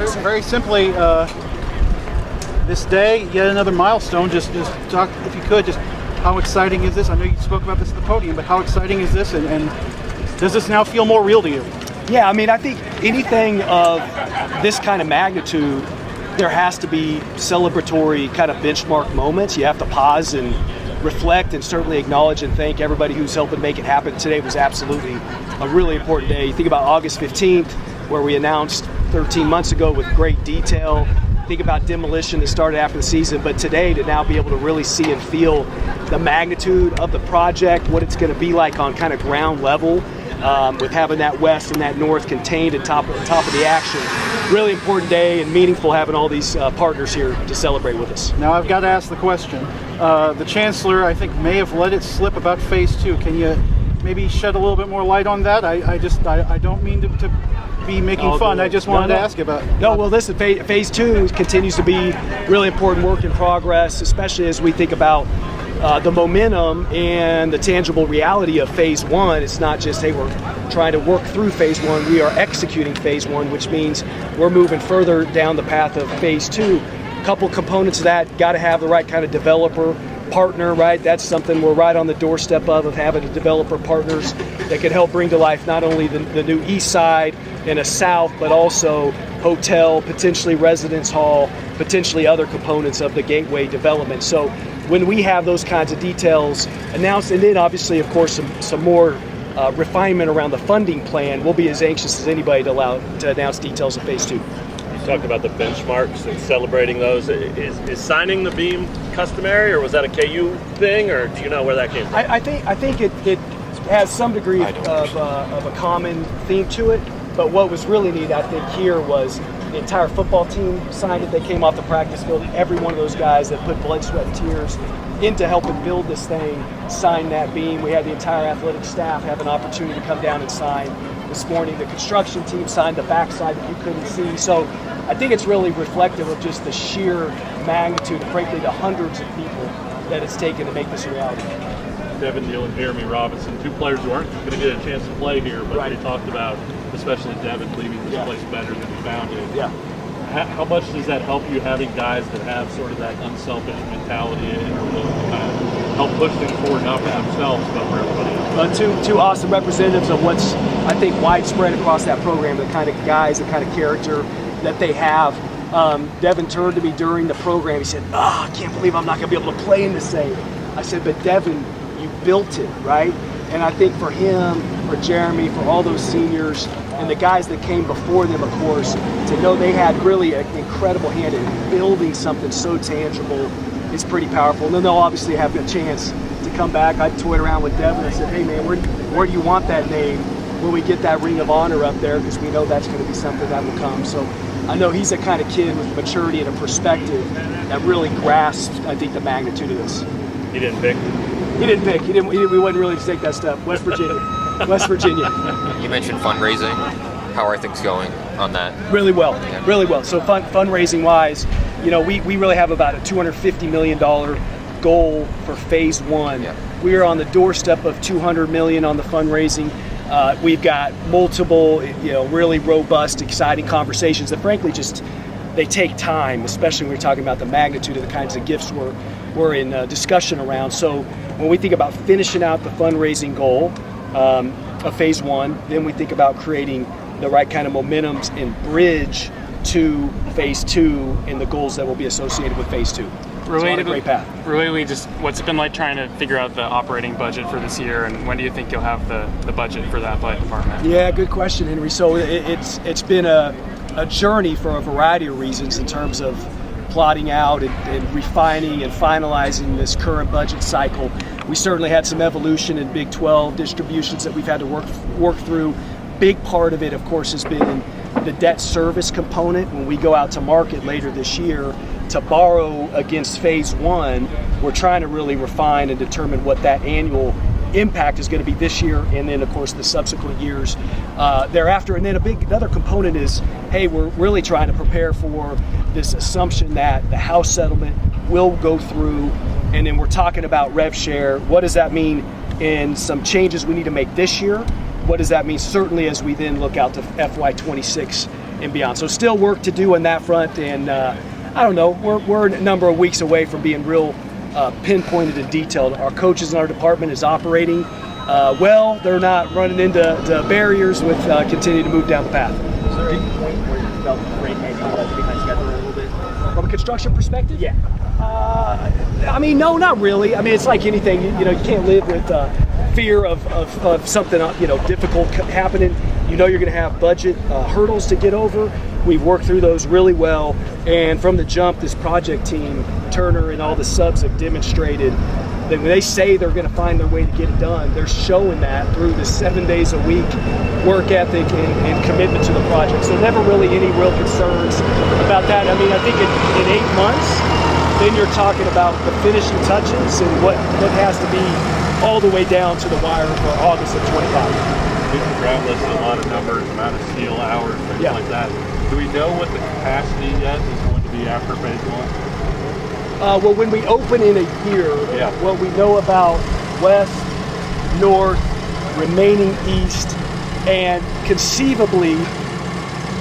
Very simply, this day, yet another milestone. Just talk, if you could, just how exciting is this? I know you spoke about this at the podium, but how exciting is this, and does this now feel more real to you? Yeah, I mean, I think anything of this kind of magnitude, there has to be celebratory kind of benchmark moments. You have to pause and reflect and certainly acknowledge and thank everybody who's helping make it happen. Today was absolutely a really important day. You think about August 15th, where we announced 13 months ago with great detail. Think about demolition that started after the season, but today to now be able to really see and feel the magnitude of the project, what it's going to be like on kind of ground level, with having that west and that north contained at top of the action. Really important day and meaningful having all these partners here to celebrate with us. Now I've got to ask the question. The Chancellor, I think, may have let it slip about Phase 2. Can you maybe shed a little bit more light on that? I don't mean to be making fun. I just wanted to ask about it. No, well, listen, Phase 2 continues to be really important work in progress, especially as we think about the momentum and the tangible reality of Phase 1. It's not just, hey, we're trying to work through Phase 1. We are executing Phase 1, which means we're moving further down the path of Phase 2. A couple components of that, got to have the right kind of developer partner, right? That's something we're right on the doorstep of having developer partners that can help bring to life not only the new east side and a south, but also hotel, potentially residence hall, potentially other components of the gateway development. So when we have those kinds of details announced, and then obviously, of course, some more refinement around the funding plan, we'll be as anxious as anybody to announce details of Phase 2. You talked about the benchmarks and celebrating those. Is signing the beam customary, or was that a KU thing, or do you know where that came from? I think it has some degree of a common theme to it, but what was really neat, I think, here was the entire football team signed it. They came off the practice field. Every one of those guys that put blood, sweat, and tears into helping build this thing signed that beam. We had the entire athletic staff have an opportunity to come down and sign this morning. The construction team signed the backside that you couldn't see. So I think it's really reflective of just the sheer magnitude and frankly the hundreds of people that it's taken to make this a reality. Devin Neal and Jeremy Robinson, two players who aren't going to get a chance to play here, but they talked about, especially Devin, leaving this place better than he found it. Yeah. How much does that help you, having guys that have sort of that unselfish mentality and are willing to kind of help push things forward, not for themselves, but for everybody else? Two awesome representatives of what's, I think, widespread across that program, the kind of guys, the kind of character that they have. Devin turned to me during the program. He said, I can't believe I'm not going to be able to play in this thing. I said, but Devin, you built it, right? And I think for him, for Jeremy, for all those seniors, and the guys that came before them, of course, to know they had really an incredible hand in building something so tangible is pretty powerful. And then they'll obviously have a chance to come back. I toyed around with Devin. I said, hey, man, where do you want that name when we get that ring of honor up there? Because we know that's going to be something that will come. So I know he's the kind of kid with maturity and a perspective that really grasps, I think, the magnitude of this. He didn't pick? He didn't pick. We wasn't really to take that step. West Virginia. West Virginia. You mentioned fundraising. How are things going on that? Really well, really well. So fundraising wise, we really have about a $250 million goal for Phase 1. Yeah. We are on the doorstep of $200 million on the fundraising. We've got multiple, really robust, exciting conversations that frankly they take time, especially when we're talking about the magnitude of the kinds of gifts we're in discussion around. So when we think about finishing out the fundraising goal of Phase 1, then we think about creating the right kind of momentums and bridge to Phase 2 and the goals that will be associated with Phase 2. Relatedly, great path. Relatedly, just what's it been like trying to figure out the operating budget for this year, and when do you think you'll have the budget for that by department? Yeah, good question, Henry. So it's been a journey for a variety of reasons in terms of plotting out and refining and finalizing this current budget cycle. We certainly had some evolution in Big 12 distributions that we've had to work through. Big part of it, of course, has been the debt service component. When we go out to market later this year to borrow against Phase 1, we're trying to really refine and determine what that annual impact is going to be this year, and then of course the subsequent years thereafter. And then another component is, hey, we're really trying to prepare for this assumption that the House settlement will go through, and then we're talking about rev share. What does that mean in some changes we need to make this year? What does that mean certainly as we then look out to FY26 and beyond. So still work to do on that front, and I don't know, we're a number of weeks away from being real pinpointed and detailed. Our coaches in our department is operating well. They're not running into barriers with continuing to move down the path. Is there any point where you felt great maybe behind schedule a little bit? From a construction perspective? Yeah. I mean, no, not really. I mean, it's like anything. You know, you can't live with fear of something difficult happening. You know, you're going to have budget hurdles to get over. We've worked through those really well, and from the jump, this project team, Turner and all the subs have demonstrated that when they say they're going to find their way to get it done, they're showing that through the 7 days a week work ethic and commitment to the project. So never really any real concerns about that. I mean, I think in 8 months, then you're talking about the finishing touches and what has to be all the way down to the wire for August of 25. Ground listed a lot of numbers, amount of steel hours, things like that. Do we know what the capacity yet is going to be after phase one? Well, when we open in a year, what we know about west, north, remaining east, and conceivably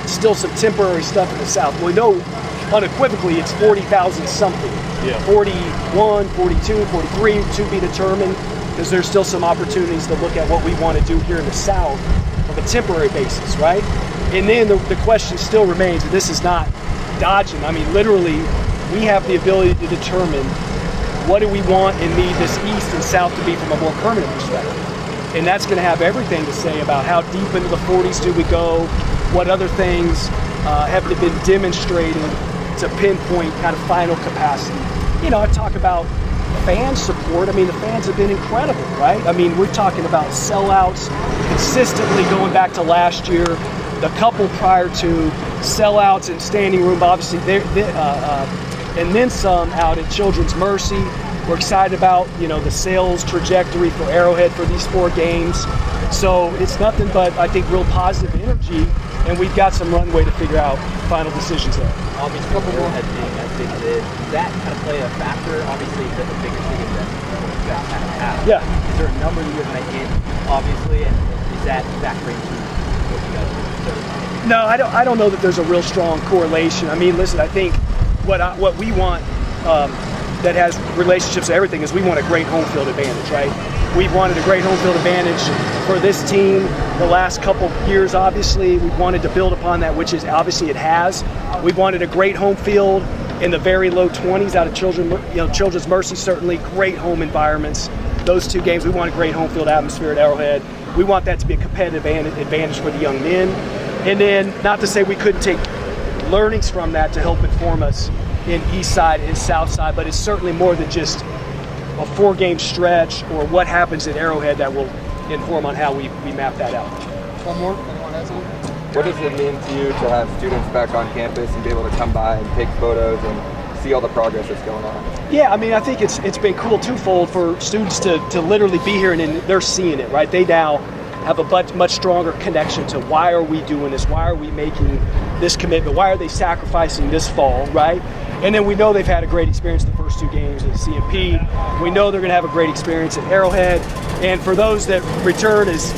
still some temporary stuff in the south. We know unequivocally it's 40,000 something. 41, 42, 43 to be determined, because there's still some opportunities to look at what we want to do here in the south on a temporary basis, right? And then the question still remains, and this is not dodging, I mean literally we have the ability to determine what do we want and need this east and south to be from a more permanent perspective. And that's going to have everything to say about how deep into the 40s do we go, what other things have been demonstrated to pinpoint kind of final capacity. You know, I talk about fan support. I mean, the fans have been incredible, right? I mean, we're talking about sellouts consistently going back to last year, the couple prior to sellouts and standing room, obviously, and then some out at Children's Mercy. We're excited about, the sales trajectory for Arrowhead for these 4 games. So it's nothing but, I think, real positive energy, and we've got some runway to figure out final decisions there. Obviously, Arrowhead being as big as it is, does that kind of play a factor? Obviously, the bigger city that you guys kind of have. Yeah. Is there a number that you're going to hit, obviously, and is that factoring to what you guys do? No, I don't know that there's a real strong correlation. I mean, listen, I think what we want that has relationships to everything is we want a great home field advantage, right? We've wanted a great home field advantage for this team the last couple years, obviously. We've wanted to build upon that, which is obviously it has. We've wanted a great home field in the very low 20s out of Children's Mercy, certainly great home environments. Those 2 games, we want a great home field atmosphere at Arrowhead. We want that to be a competitive advantage for the young men. And then, not to say we couldn't take learnings from that to help inform us in East Side and South Side, but it's certainly more than just a 4-game stretch or what happens at Arrowhead that will inform on how we map that out. One more? Anyone has one? What does it mean to you to have students back on campus and be able to come by and take photos and see all the progress that's going on? Yeah, I mean, I think it's been cool twofold for students to literally be here and they're seeing it, right? They now have a much stronger connection to why are we doing this? Why are we making this commitment? Why are they sacrificing this fall, right? And then we know they've had a great experience the first 2 games at CMP. We know they're going to have a great experience at Arrowhead. And for those that return as,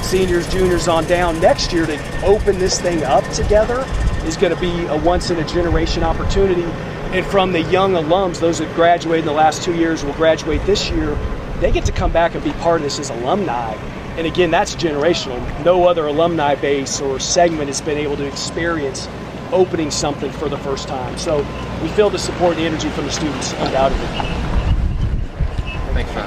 seniors, juniors on down next year, to open this thing up together is going to be a once-in-a-generation opportunity. And from the young alums, those that graduated in the last 2 years will graduate this year, they get to come back and be part of this as alumni. And again, that's generational. No other alumni base or segment has been able to experience opening something for the first time. So we feel the support and the energy from the students undoubtedly. Thanks, Matt.